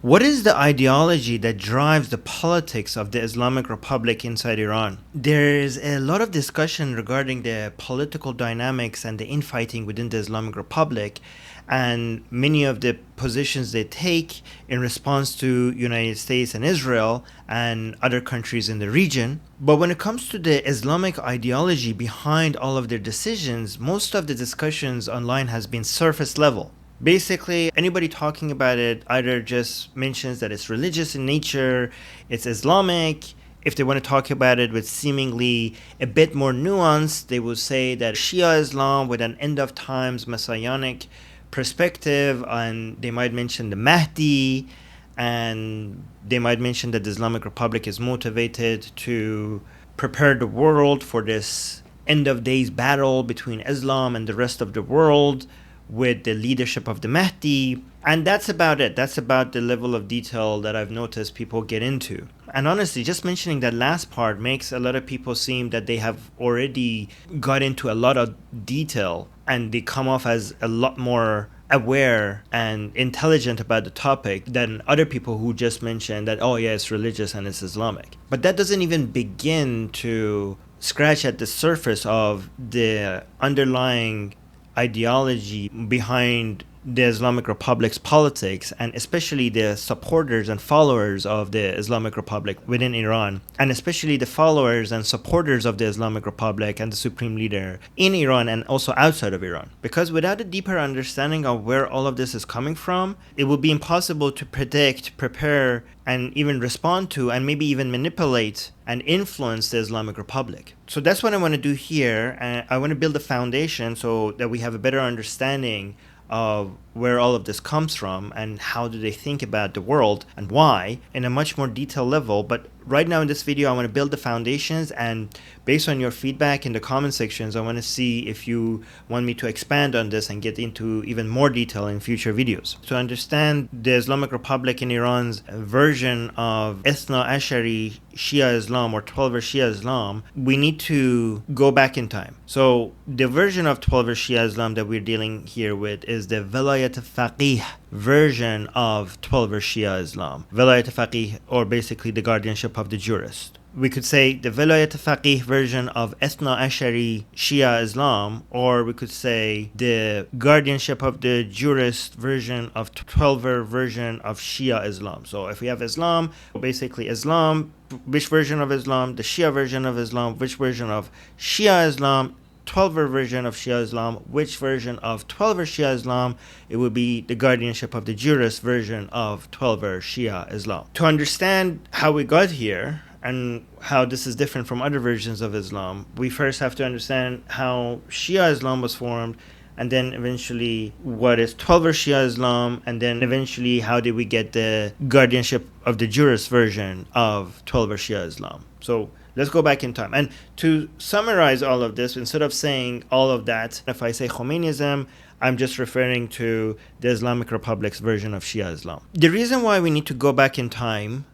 What is the ideology that drives the politics of the Islamic Republic inside Iran? There is a lot of discussion regarding the political dynamics and the infighting within the Islamic Republic, and many of the positions they take in response to United States and Israel and other countries in the region. But when it comes to the Islamic ideology behind all of their decisions, most of the discussions online has been surface level. Basically, anybody talking about it either just mentions that it's religious in nature, it's Islamic. If they want to talk about it with seemingly a bit more nuance, they will say that Shia Islam with an end of times messianic perspective, and they might mention the Mahdi, and they might mention that the Islamic Republic is motivated to prepare the world for this end of days battle between Islam and the rest of the world, with the leadership of the Mahdi. And that's about it. That's about the level of detail that I've noticed people get into. And honestly, just mentioning that last part makes a lot of people seem that they have already got into a lot of detail and they come off as a lot more aware and intelligent about the topic than other people who just mentioned that, oh yeah, it's religious and it's Islamic. But that doesn't even begin to scratch at the surface of the underlying ideology behind the Islamic Republic's politics, and especially the supporters and followers of the Islamic Republic within Iran, and especially the followers and supporters of the Islamic Republic and the supreme leader in Iran and also outside of Iran. Because without a deeper understanding of where all of this is coming from, it will be impossible to predict, prepare, and even respond to, and maybe even manipulate and influence the Islamic Republic. So that's what I want to do here, and I want to build a foundation so that we have a better understanding of where all of this comes from and how do they think about the world and why in a much more detailed level. But right now in this video, I want to build the foundations, and based on your feedback in the comment sections, I want to see if you want me to expand on this and get into even more detail in future videos. To understand the Islamic Republic in Iran's version of Ithna Ashari Shia Islam or 12er Shia Islam, we need to go back in time. So the version of 12er Shia Islam that we're dealing here with is the Velayat-e Faqih version of 12er Shia Islam. Velayat-e Faqih, or basically the guardianship of the jurist. We could say the Velayat-e Faqih version of Ithna Ashari Shia Islam, or we could say the guardianship of the jurist version of 12er version of Shia Islam. So if we have Islam, basically Islam, which version of Islam, the Shia version of Islam, which version of Shia Islam, 12er version of Shia Islam, which version of 12er Shia Islam, it would be the guardianship of the jurist version of 12er Shia Islam. To understand how we got here and how this is different from other versions of Islam, we first have to understand how Shia Islam was formed, and then eventually what is 12er Shia Islam, and then eventually how did we get the guardianship of the jurist version of 12er Shia Islam. So let's go back in time. And to summarize all of this, instead of saying all of that, if I say Khomeiniism, I'm just referring to the Islamic Republic's version of Shia Islam. The reason why we need to go back in time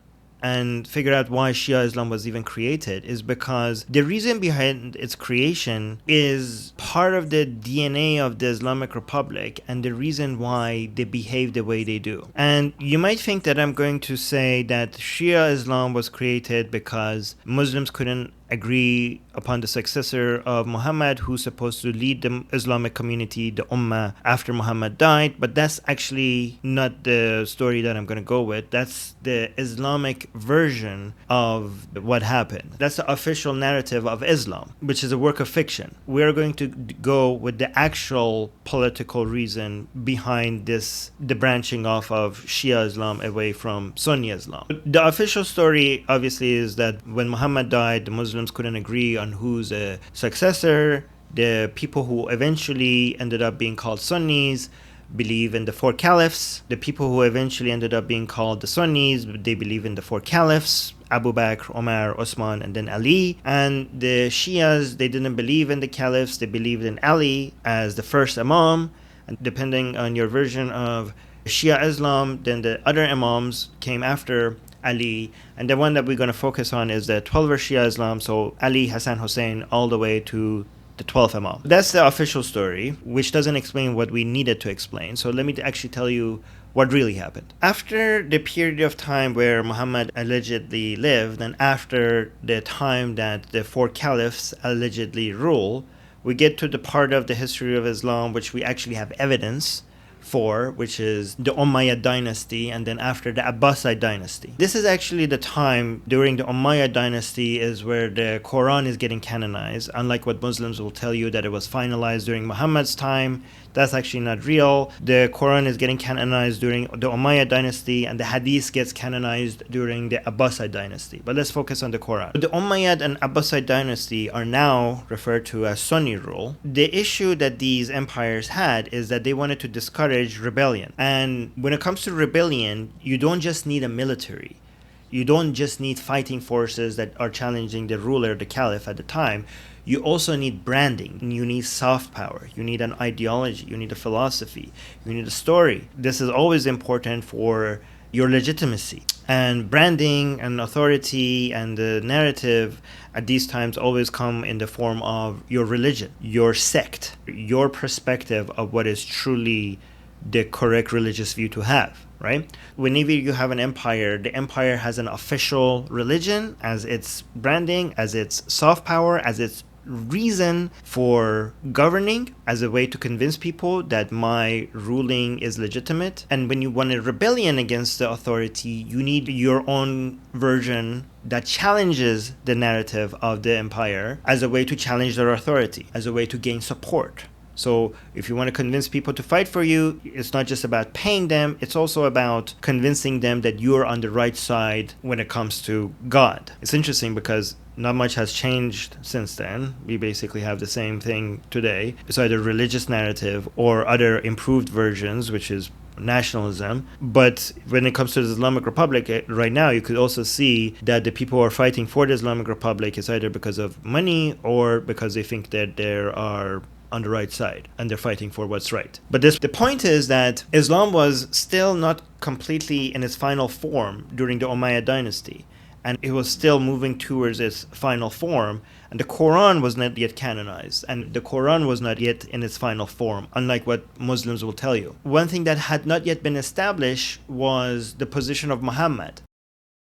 and figure out why Shia Islam was even created is because the reason behind its creation is part of the DNA of the Islamic Republic and the reason why they behave the way they do. And you might think that I'm going to say that Shia Islam was created because Muslims couldn't agree upon the successor of Muhammad, who's supposed to lead the Islamic community, the Ummah, after Muhammad died. But that's actually not the story that I'm going to go with. That's the Islamic version of what happened. That's the official narrative of Islam, which is a work of fiction. We are going to go with the actual political reason behind this, the branching off of Shia Islam away from Sunni Islam. The official story obviously is that when Muhammad died, the Muslims couldn't agree on who's a successor. The people who eventually ended up being called Sunnis believe in the four caliphs. The people who eventually ended up being called the Sunnis, they believe in the four caliphs: Abu Bakr, Omar, Osman, and then Ali. And the Shias, they didn't believe in the caliphs, they believed in Ali as the first Imam. And depending on your version of Shia Islam, then the other Imams came after Ali, and the one that we're going to focus on is the 12er Shia Islam, so Ali, Hassan, Hussein, all the way to the 12th Imam. That's the official story, which doesn't explain what we needed to explain. So let me actually tell you what really happened. After the period of time where Muhammad allegedly lived, and after the time that the four caliphs allegedly rule, we get to the part of the history of Islam which we actually have evidence for, which is the Umayyad dynasty, and then after the Abbasid dynasty. This is actually the time during the Umayyad dynasty is where the Quran is getting canonized, unlike what Muslims will tell you that it was finalized during Muhammad's time. That's actually not real. The Quran is getting canonized during the Umayyad dynasty, and the Hadith gets canonized during the Abbasid dynasty. But let's focus on the Quran. The Umayyad and Abbasid dynasty are now referred to as Sunni rule. The issue that these empires had is that they wanted to discourage rebellion. And when it comes to rebellion, you don't just need a military. You don't just need fighting forces that are challenging the ruler, the caliph at the time. You also need branding. You need soft power. You need an ideology. You need a philosophy. You need a story. This is always important for your legitimacy. And branding and authority and the narrative at these times always come in the form of your religion, your sect, your perspective of what is truly the correct religious view to have, right? Whenever you have an empire, the empire has an official religion as its branding, as its soft power, as its reason for governing, as a way to convince people that my ruling is legitimate. And when you want a rebellion against the authority, you need your own version that challenges the narrative of the empire as a way to challenge their authority, as a way to gain support. So if you want to convince people to fight for you, it's not just about paying them, it's also about convincing them that you're on the right side when it comes to God. It's interesting because not much has changed since then. We basically have the same thing today. It's either religious narrative or other improved versions, which is nationalism. But when it comes to the Islamic Republic right now, you could also see that the people who are fighting for the Islamic Republic is either because of money or because they think that there are on the right side and they're fighting for what's right. But the point is that Islam was still not completely in its final form during the Umayyad dynasty, and it was still moving towards its final form, and the Quran was not yet canonized, and the Quran was not yet in its final form, unlike what Muslims will tell you. One thing that had not yet been established was the position of Muhammad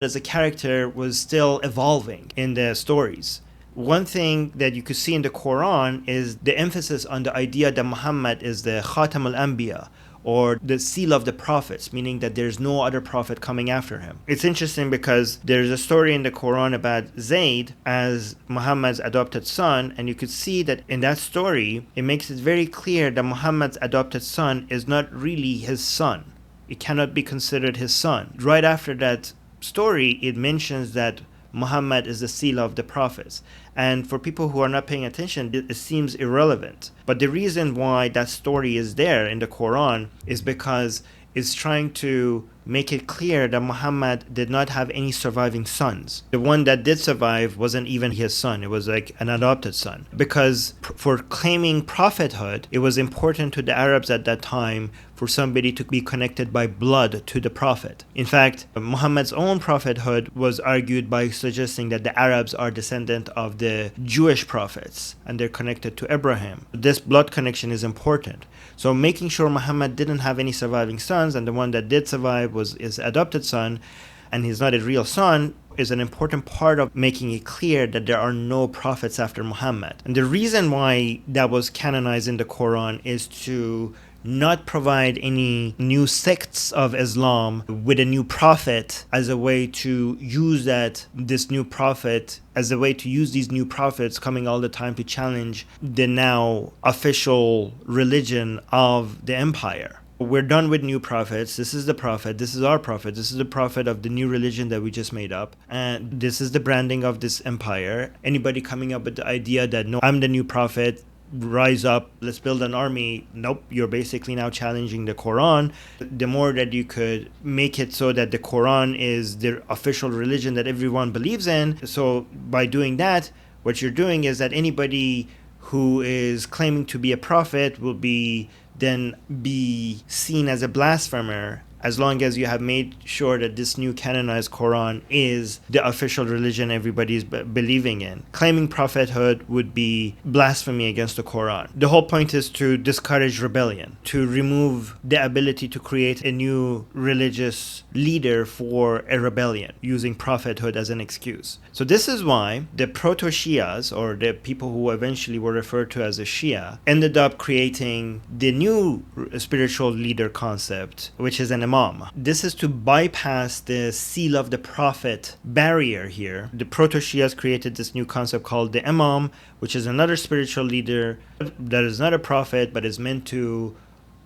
as a character was still evolving in the stories. One thing that you could see in the Quran is the emphasis on the idea that Muhammad is the Khatam al-Anbiya, or the seal of the prophets, meaning that there's no other prophet coming after him. It's interesting because there's a story in the Quran about Zayd as Muhammad's adopted son, and you could see that in that story, it makes it very clear that Muhammad's adopted son is not really his son. It cannot be considered his son. Right after that story, it mentions that Muhammad is the seal of the prophets. And for people who are not paying attention, it seems irrelevant. But the reason why that story is there in the Quran is because it's trying to make it clear that Muhammad did not have any surviving sons. The one that did survive wasn't even his son. It was like an adopted son. Because for claiming prophethood, it was important to the Arabs at that time for somebody to be connected by blood to the prophet. In fact, Muhammad's own prophethood was argued by suggesting that the Arabs are descendant of the Jewish prophets and they're connected to Abraham. This blood connection is important. So making sure Muhammad didn't have any surviving sons, and the one that did survive was his adopted son, and he's not a real son, is an important part of making it clear that there are no prophets after Muhammad. And the reason why that was canonized in the Quran is to not provide any new sects of Islam with a new prophet as a way to use this new prophet as a way to use these new prophets coming all the time to challenge the now official religion of the empire. We're done with new prophets. This is the prophet. This is our prophet. This is the prophet of the new religion that we just made up. And this is the branding of this empire. Anybody coming up with the idea that, no, I'm the new prophet, rise up, let's build an army. Nope, you're basically now challenging the Quran. The more that you could make it so that the Quran is the official religion that everyone believes in, so by doing that, what you're doing is that anybody who is claiming to be a prophet will be seen as a blasphemer, as long as you have made sure that this new canonized Quran is the official religion everybody is believing in. Claiming prophethood would be blasphemy against the Quran. The whole point is to discourage rebellion, to remove the ability to create a new religious leader for a rebellion, using prophethood as an excuse. So this is why the proto-Shias, or the people who eventually were referred to as a Shia, ended up creating the new spiritual leader concept, which is an Imam. This is to bypass the seal of the prophet barrier here. The proto-Shias created this new concept called the Imam, which is another spiritual leader that is not a prophet, but is meant to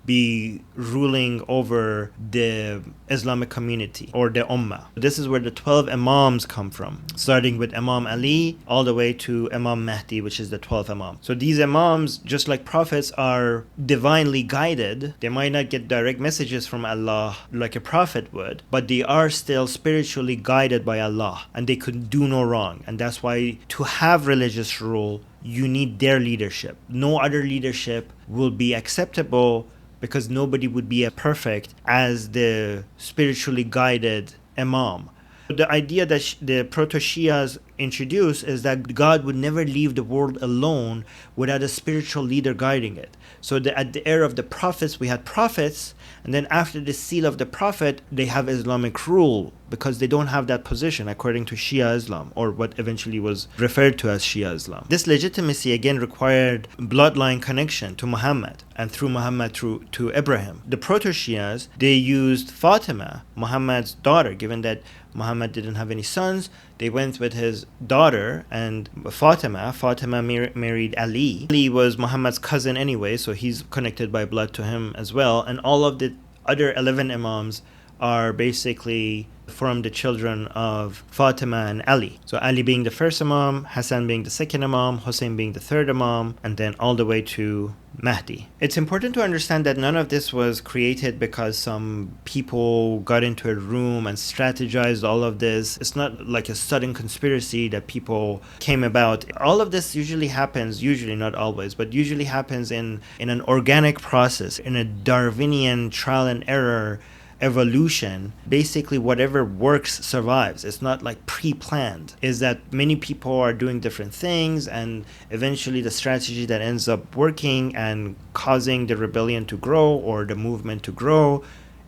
be ruling over the Islamic community or the Ummah. This is where the 12 Imams come from, starting with Imam Ali all the way to Imam Mahdi, which is the 12th Imam. So these Imams, just like prophets, are divinely guided. They might not get direct messages from Allah like a prophet would, but they are still spiritually guided by Allah, and they could do no wrong. And that's why to have religious rule, you need their leadership. No other leadership will be acceptable, because nobody would be as perfect as the spiritually guided Imam. The idea that the proto-Shias introduced is that God would never leave the world alone without a spiritual leader guiding it. So at the era of the prophets, we had prophets, and then after the seal of the prophet, they have Islamic rule, because they don't have that position according to Shia Islam, or what eventually was referred to as Shia Islam. This legitimacy again required bloodline connection to Muhammad, and through Muhammad to Ibrahim. The proto-Shias, they used Fatima, Muhammad's daughter, given that Muhammad didn't have any sons. They went with his daughter and Fatima. Fatima married Ali. Ali was Muhammad's cousin anyway, so he's connected by blood to him as well. And all of the other 11 Imams are basically from the children of Fatima and Ali. So Ali being the first Imam, Hassan being the second Imam, Hussein being the third Imam, and then all the way to Mahdi. It's important to understand that none of this was created because some people got into a room and strategized all of this. It's not like a sudden conspiracy that people came about. All of this usually happens, usually not always, but usually happens in an organic process, in a Darwinian trial and error evolution. Basically whatever works survives. It's not like pre-planned. Is that many people are doing different things, and eventually the strategy that ends up working and causing the rebellion to grow or the movement to grow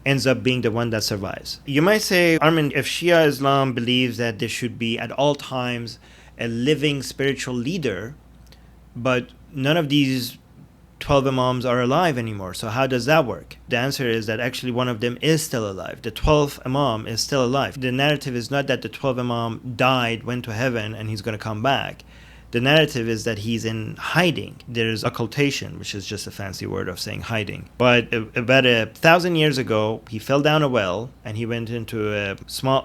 ends up being the one that survives. You might say, Armin, if Shia Islam believes that there should be at all times a living spiritual leader, but none of these 12 Imams are alive anymore, so how does that work? The answer is that actually one of them is still alive. The 12th Imam is still alive. The narrative is not that the 12th Imam died, went to heaven, and he's going to come back. The narrative is that he's in hiding. There's occultation, which is just a fancy word of saying hiding. But about 1,000 years ago, he fell down a well, and he went into a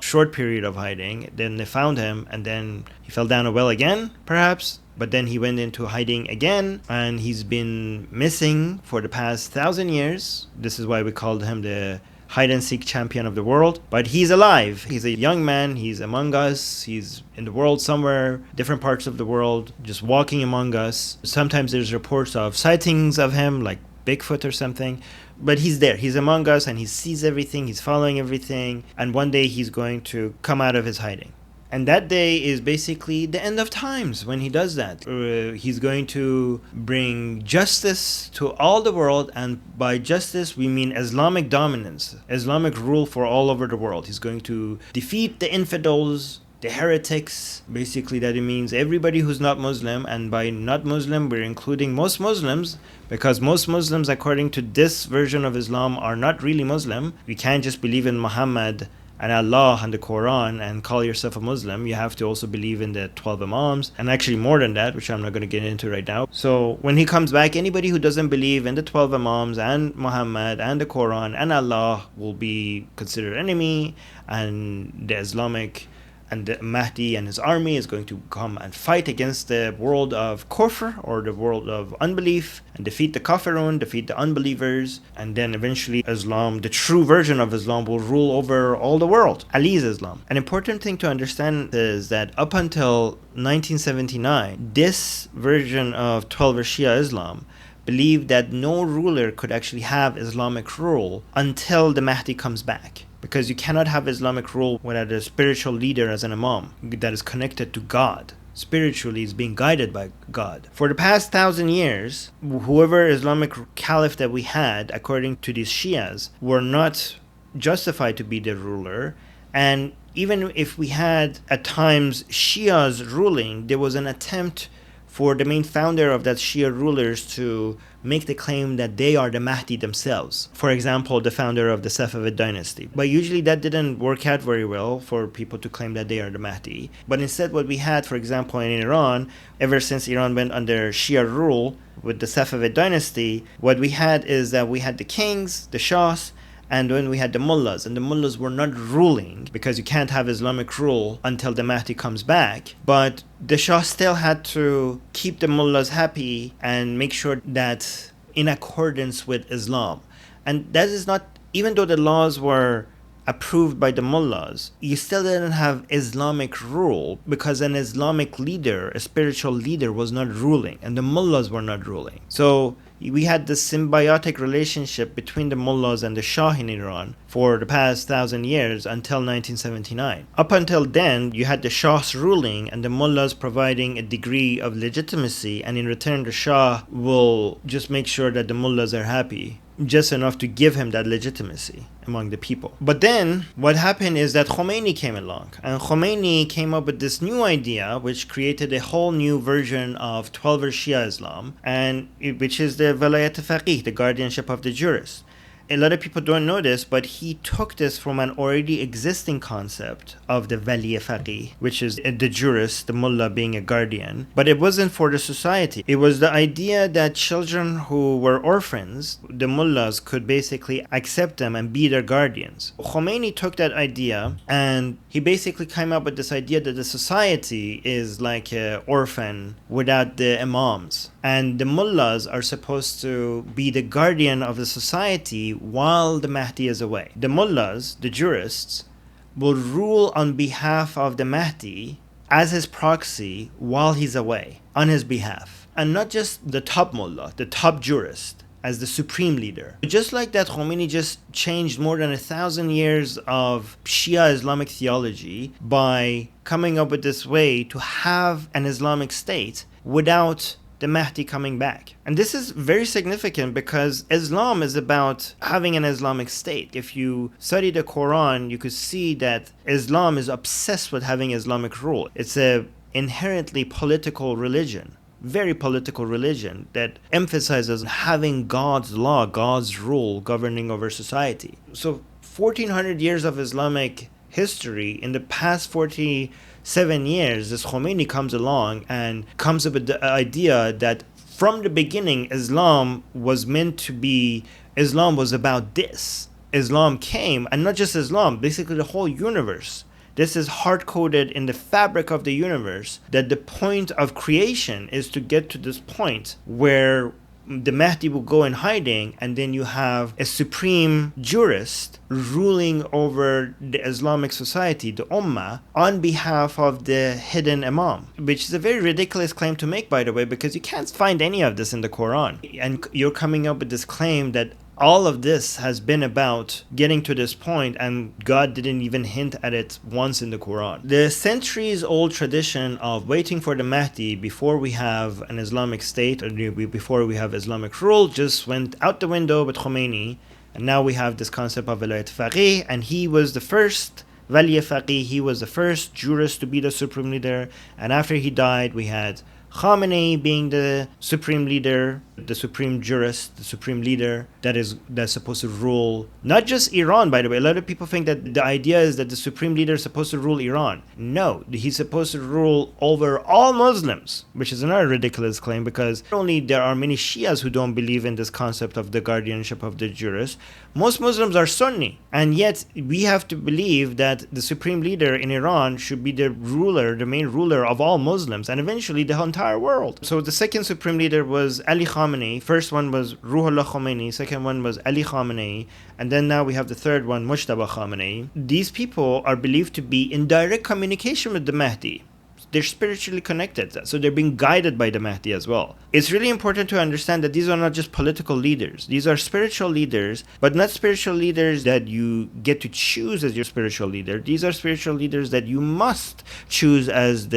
short period of hiding. Then they found him, and then he fell down a well again, perhaps. But then he went into hiding again, and he's been missing for the past 1,000 years. This is why we called him the hide-and-seek champion of the world. But he's alive. He's a young man. He's among us. He's in the world somewhere, different parts of the world, just walking among us. Sometimes there's reports of sightings of him, like Bigfoot or something. But he's there. He's among us, and he sees everything. He's following everything. And one day he's going to come out of his hiding. And that day is basically the end of times when he does that. He's going to bring justice to all the world, and by justice we mean Islamic dominance, Islamic rule for all over the world. He's going to defeat the infidels, the heretics. Basically that it means everybody who's not Muslim, and by not Muslim we're including most Muslims, because most Muslims according to this version of Islam are not really Muslim. You can't just believe in Muhammad and Allah and the Quran and call yourself a Muslim. You have to also believe in the 12 Imams, and actually more than that, which I'm not going to get into right now. So when he comes back, anybody who doesn't believe in the 12 Imams and Muhammad and the Quran and Allah will be considered enemy, and the Islamic and the Mahdi and his army is going to come and fight against the world of Kufr, or the world of unbelief, and defeat the Kafirun, defeat the unbelievers, and then eventually Islam, the true version of Islam, will rule over all the world. Ali's Islam. An important thing to understand is that up until 1979, this version of 12 Shia Islam believed that no ruler could actually have Islamic rule until the Mahdi comes back. Because you cannot have Islamic rule without a spiritual leader as an imam that is connected to God. Spiritually is being guided by God. For the past 1,000 years, whoever Islamic caliph that we had, according to these Shias, were not justified to be the ruler. And even if we had at times Shias ruling, there was an attempt for the main founder of that Shia rulers to make the claim that they are the Mahdi themselves. For example, the founder of the Safavid dynasty. But usually that didn't work out very well for people to claim that they are the Mahdi. But instead what we had, for example, in Iran, ever since Iran went under Shia rule with the Safavid dynasty, what we had is that we had the kings, the shahs, and when we had the mullahs, and the mullahs were not ruling because you can't have Islamic rule until the Mahdi comes back, but the Shah still had to keep the mullahs happy and make sure that in accordance with Islam. And that is not, even though the laws were approved by the mullahs, you still didn't have Islamic rule because an Islamic leader, a spiritual leader, was not ruling and the mullahs were not ruling. So we had this symbiotic relationship between the mullahs and the Shah in Iran for the past 1,000 years until 1979. Up until then, you had the Shah's ruling and the mullahs providing a degree of legitimacy, and in return the Shah will just make sure that the mullahs are happy, just enough to give him that legitimacy among the people. But then what happened is that Khomeini came along, and Khomeini came up with this new idea which created a whole new version of 12er Shia Islam, and which is the Velayat-e Faqih, the guardianship of the jurist. A lot of people don't know this, but he took this from an already existing concept of the Wali Faqih, which is the jurist, the mullah being a guardian. But it wasn't for the society. It was the idea that children who were orphans, the mullahs could basically accept them and be their guardians. Khomeini took that idea and he basically came up with this idea that the society is like an orphan without the imams. And the mullahs are supposed to be the guardian of the society while the Mahdi is away. The mullahs, the jurists, will rule on behalf of the Mahdi as his proxy while he's away, on his behalf. And not just the top mullah, the top jurist, as the supreme leader. Just like that, Khomeini just changed more than 1,000 years of Shia Islamic theology by coming up with this way to have an Islamic state without the Mahdi coming back. And this is very significant because Islam is about having an Islamic state. If you study the Quran, you could see that Islam is obsessed with having Islamic rule. It's a inherently political religion, very political religion that emphasizes having God's law, God's rule governing over society. So 1400 years of Islamic history, in the past 47 years, this Khomeini comes along and comes up with the idea that from the beginning, Islam was about this. Islam came, and not just Islam, basically the whole universe. This is hard-coded in the fabric of the universe, that the point of creation is to get to this point where the Mahdi will go in hiding, and then you have a supreme jurist ruling over the Islamic society, the Ummah, on behalf of the hidden Imam, which is a very ridiculous claim to make, by the way, because you can't find any of this in the Quran. And you're coming up with this claim that all of this has been about getting to this point, and God didn't even hint at it once in the Quran. The centuries-old tradition of waiting for the Mahdi before we have an Islamic state, or before we have Islamic rule, just went out the window with Khomeini, and now we have this concept of Velayat-e Faqih, and he was the first Wali Faqih, he was the first jurist to be the supreme leader, and after he died, we had Khamenei being the supreme leader, the supreme jurist, the supreme leader that's supposed to rule not just Iran, by the way. A lot of people think that the idea is that the supreme leader is supposed to rule Iran. No, he's supposed to rule over all Muslims, which is another ridiculous claim, because not only there are many Shias who don't believe in this concept of the guardianship of the jurist, most Muslims are Sunni, and yet we have to believe that the supreme leader in Iran should be the ruler, the main ruler of all Muslims, and eventually the entire world. So the second supreme leader was Ali Khamenei. First one was Ruhollah Khomeini. Second one was Ali Khamenei. And then now we have the third one, Mujtaba Khamenei. These people are believed to be in direct communication with the Mahdi. they're spiritually connected. So they're being guided by the Mahdi as well. It's really important to understand that these are not just political leaders. These are spiritual leaders, but not spiritual leaders that you get to choose as your spiritual leader. These are spiritual leaders that you must choose as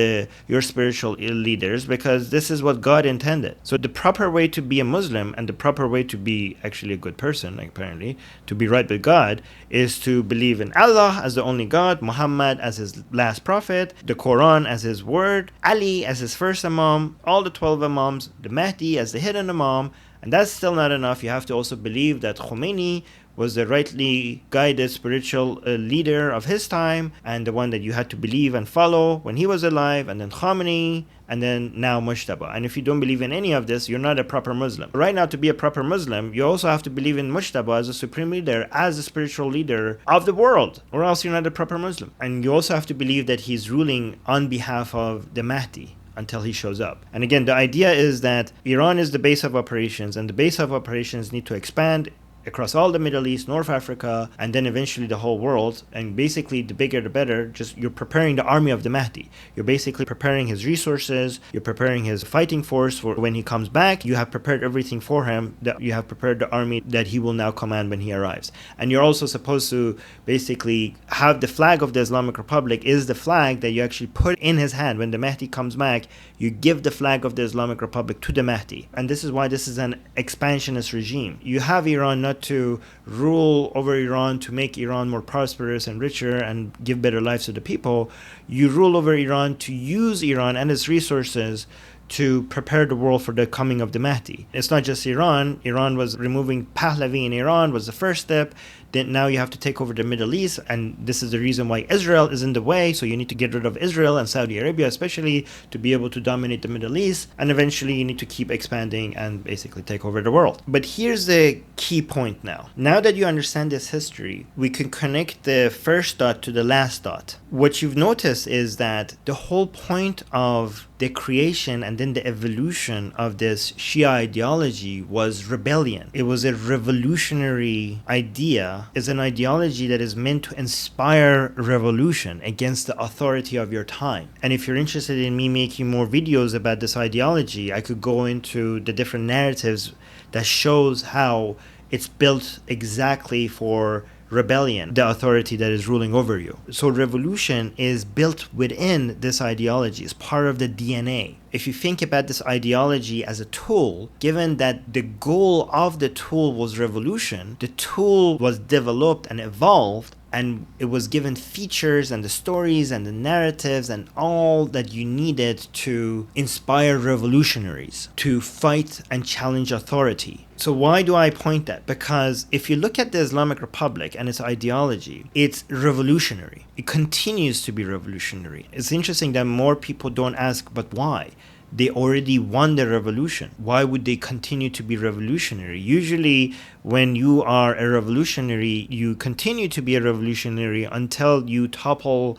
your spiritual leaders, because this is what God intended. So the proper way to be a Muslim, and the proper way to be actually a good person, apparently, to be right with God, is to believe in Allah as the only God, Muhammad as his last prophet, the Quran as his word, Ali as his first Imam, all the 12 Imams, the Mahdi as the hidden Imam. And that's still not enough. You have to also believe that Khomeini was the rightly guided spiritual leader of his time, and the one that you had to believe and follow when he was alive, and then Khamenei, and then now Mujtaba. And if you don't believe in any of this, you're not a proper Muslim. Right now, to be a proper Muslim, you also have to believe in Mujtaba as a supreme leader, as a spiritual leader of the world, or else you're not a proper Muslim. And you also have to believe that he's ruling on behalf of the Mahdi until he shows up. And again, the idea is that Iran is the base of operations, and the base of operations need to expand across all the Middle East, North Africa, and then eventually the whole world. And basically, the bigger the better. Just you're preparing the army of the Mahdi. You're basically preparing his resources. You're preparing his fighting force for when he comes back. You have prepared everything for him. That you have prepared the army that he will now command when he arrives. And you're also supposed to basically have the flag of the Islamic Republic is the flag that you actually put in his hand when the Mahdi comes back. You give the flag of the Islamic Republic to the Mahdi. And this is why this is an expansionist regime. You have Iran not to rule over Iran to make Iran more prosperous and richer and give better lives to the people. You rule over Iran to use Iran and its resources to prepare the world for the coming of the Mahdi. It's not just Iran. Iran was removing Pahlavi in Iran was the first step. Then now you have to take over the Middle East, and this is the reason why Israel is in the way. So you need to get rid of Israel and Saudi Arabia especially to be able to dominate the Middle East, and eventually you need to keep expanding and basically take over the world. But here's the key point now. Now that you understand this history, we can connect the first dot to the last dot. What you've noticed is that the whole point of the creation and then the evolution of this Shia ideology was rebellion. It was a revolutionary idea. It's an ideology that is meant to inspire revolution against the authority of your time. And if you're interested in me making more videos about this ideology, I could go into the different narratives that shows how it's built exactly for rebellion, the authority that is ruling over you. So revolution is built within this ideology, it's part of the DNA. If you think about this ideology as a tool, given that the goal of the tool was revolution, the tool was developed and evolved, and it was given features and the stories and the narratives and all that you needed to inspire revolutionaries to fight and challenge authority. So why do I point that? Because if you look at the Islamic Republic and its ideology, it's revolutionary. It continues to be revolutionary. It's interesting that more people don't ask, but why? They already won the revolution. Why would they continue to be revolutionary? Usually, when you are a revolutionary, you continue to be a revolutionary until you topple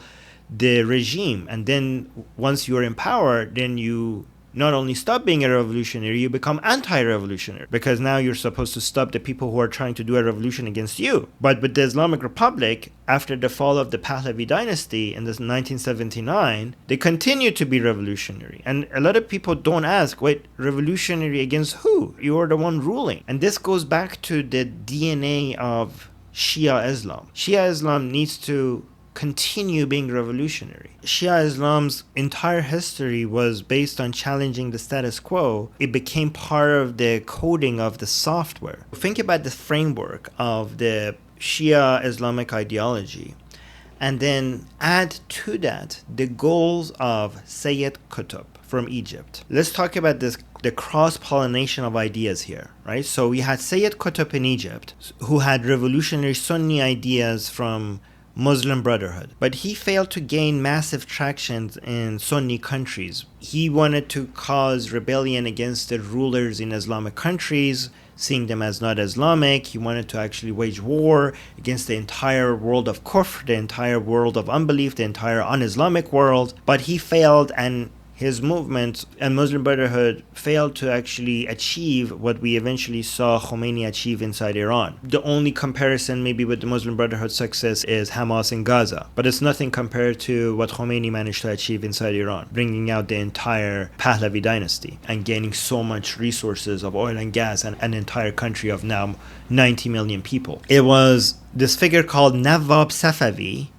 the regime. And then once you're in power, then you not only stop being a revolutionary, you become anti-revolutionary, because now you're supposed to stop the people who are trying to do a revolution against you. But with the Islamic Republic, after the fall of the Pahlavi dynasty in 1979, they continue to be revolutionary. And a lot of people don't ask, wait, revolutionary against who? You're the one ruling. And this goes back to the DNA of Shia Islam. Shia Islam needs to continue being revolutionary. Shia Islam's entire history was based on challenging the status quo. It became part of the coding of the software. Think about the framework of the Shia Islamic ideology, and then add to that the goals of Sayyid Qutb from Egypt. Let's talk about the cross-pollination of ideas here, right? So we had Sayyid Qutb in Egypt, who had revolutionary Sunni ideas from Muslim Brotherhood, but he failed to gain massive traction in Sunni countries. He wanted to cause rebellion against the rulers in Islamic countries, seeing them as not Islamic. He wanted to actually wage war against the entire world of kufr, the entire world of unbelief, the entire un-Islamic world, but he failed, and his movement and Muslim Brotherhood failed to actually achieve what we eventually saw Khomeini achieve inside Iran. The only comparison maybe with the Muslim Brotherhood's success is Hamas in Gaza, but it's nothing compared to what Khomeini managed to achieve inside Iran, bringing out the entire Pahlavi dynasty and gaining so much resources of oil and gas and an entire country of now 90 million people. It was this figure called Nawab Safavi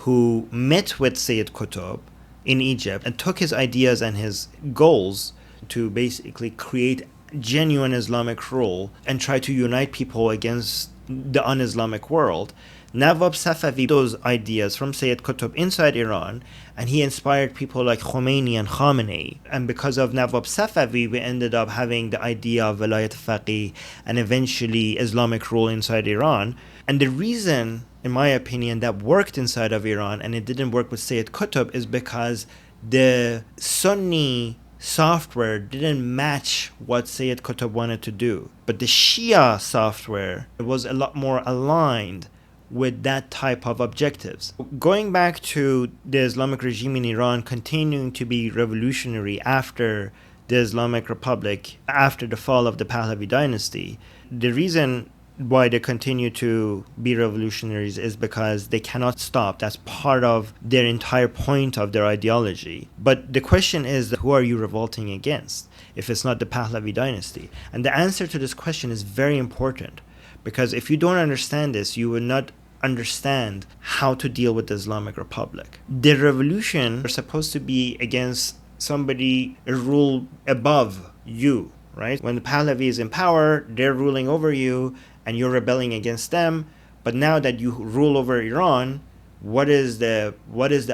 who met with Sayyid Qutb in Egypt and took his ideas and his goals to basically create genuine Islamic rule and try to unite people against the un-Islamic world. Nawab Safavi those ideas from Sayyid Qutb inside Iran, and he inspired people like Khomeini and Khamenei. And because of Nawab Safavi, we ended up having the idea of Velayat-e Faqih and eventually Islamic rule inside Iran. And the reason, in my opinion, that worked inside of Iran and it didn't work with Sayyid Qutb is because the Sunni software didn't match what Sayyid Qutb wanted to do. But the Shia software was a lot more aligned with that type of objectives. Going back to the Islamic regime in Iran continuing to be revolutionary after the Islamic Republic, after the fall of the Pahlavi dynasty, the reason why they continue to be revolutionaries is because they cannot stop. That's part of their entire point of their ideology. But the question is, who are you revolting against if it's not the Pahlavi dynasty? And the answer to this question is very important, because if you don't understand this, you will not understand how to deal with the Islamic Republic. The revolution are supposed to be against somebody, a rule above you, right? When the Pahlavi is in power, they're ruling over you and you're rebelling against them. But now that you rule over Iran, what is the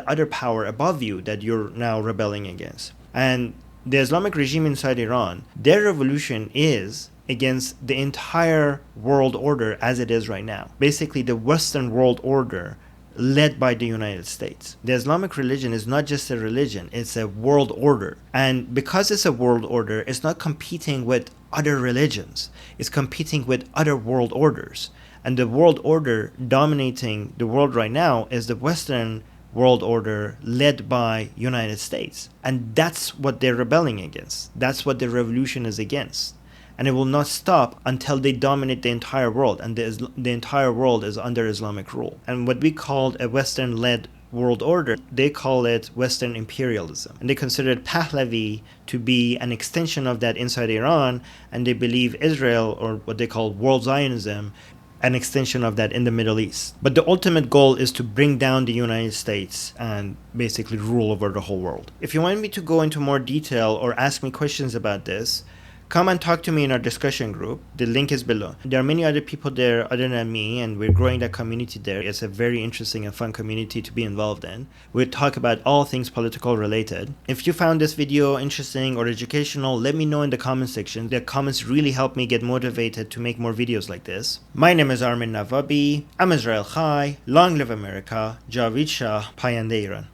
other power above you that you're now rebelling against? And the Islamic regime inside Iran, their revolution is against the entire world order as it is right now. Basically, the Western world order led by the United States. The Islamic religion is not just a religion, it's a world order. And because it's a world order, it's not competing with other religions. It's competing with other world orders. And the world order dominating the world right now is the Western world order led by United States. And that's what they're rebelling against. That's what the revolution is against. And it will not stop until they dominate the entire world, and the entire world is under Islamic rule. And what we call a Western-led world order, they call it Western imperialism. And they consider Pahlavi to be an extension of that inside Iran, and they believe Israel, or what they call world Zionism, an extension of that in the Middle East. But the ultimate goal is to bring down the United States and basically rule over the whole world. If you want me to go into more detail or ask me questions about this, come and talk to me in our discussion group. The link is below. There are many other people there other than me, and we're growing that community there. It's a very interesting and fun community to be involved in. We talk about all things political related. If you found this video interesting or educational, let me know in the comment section. The comments really help me get motivated to make more videos like this. My name is Armin Navabi. I'm Israel Chai. Long live America. Javid Shah. Payande Iran.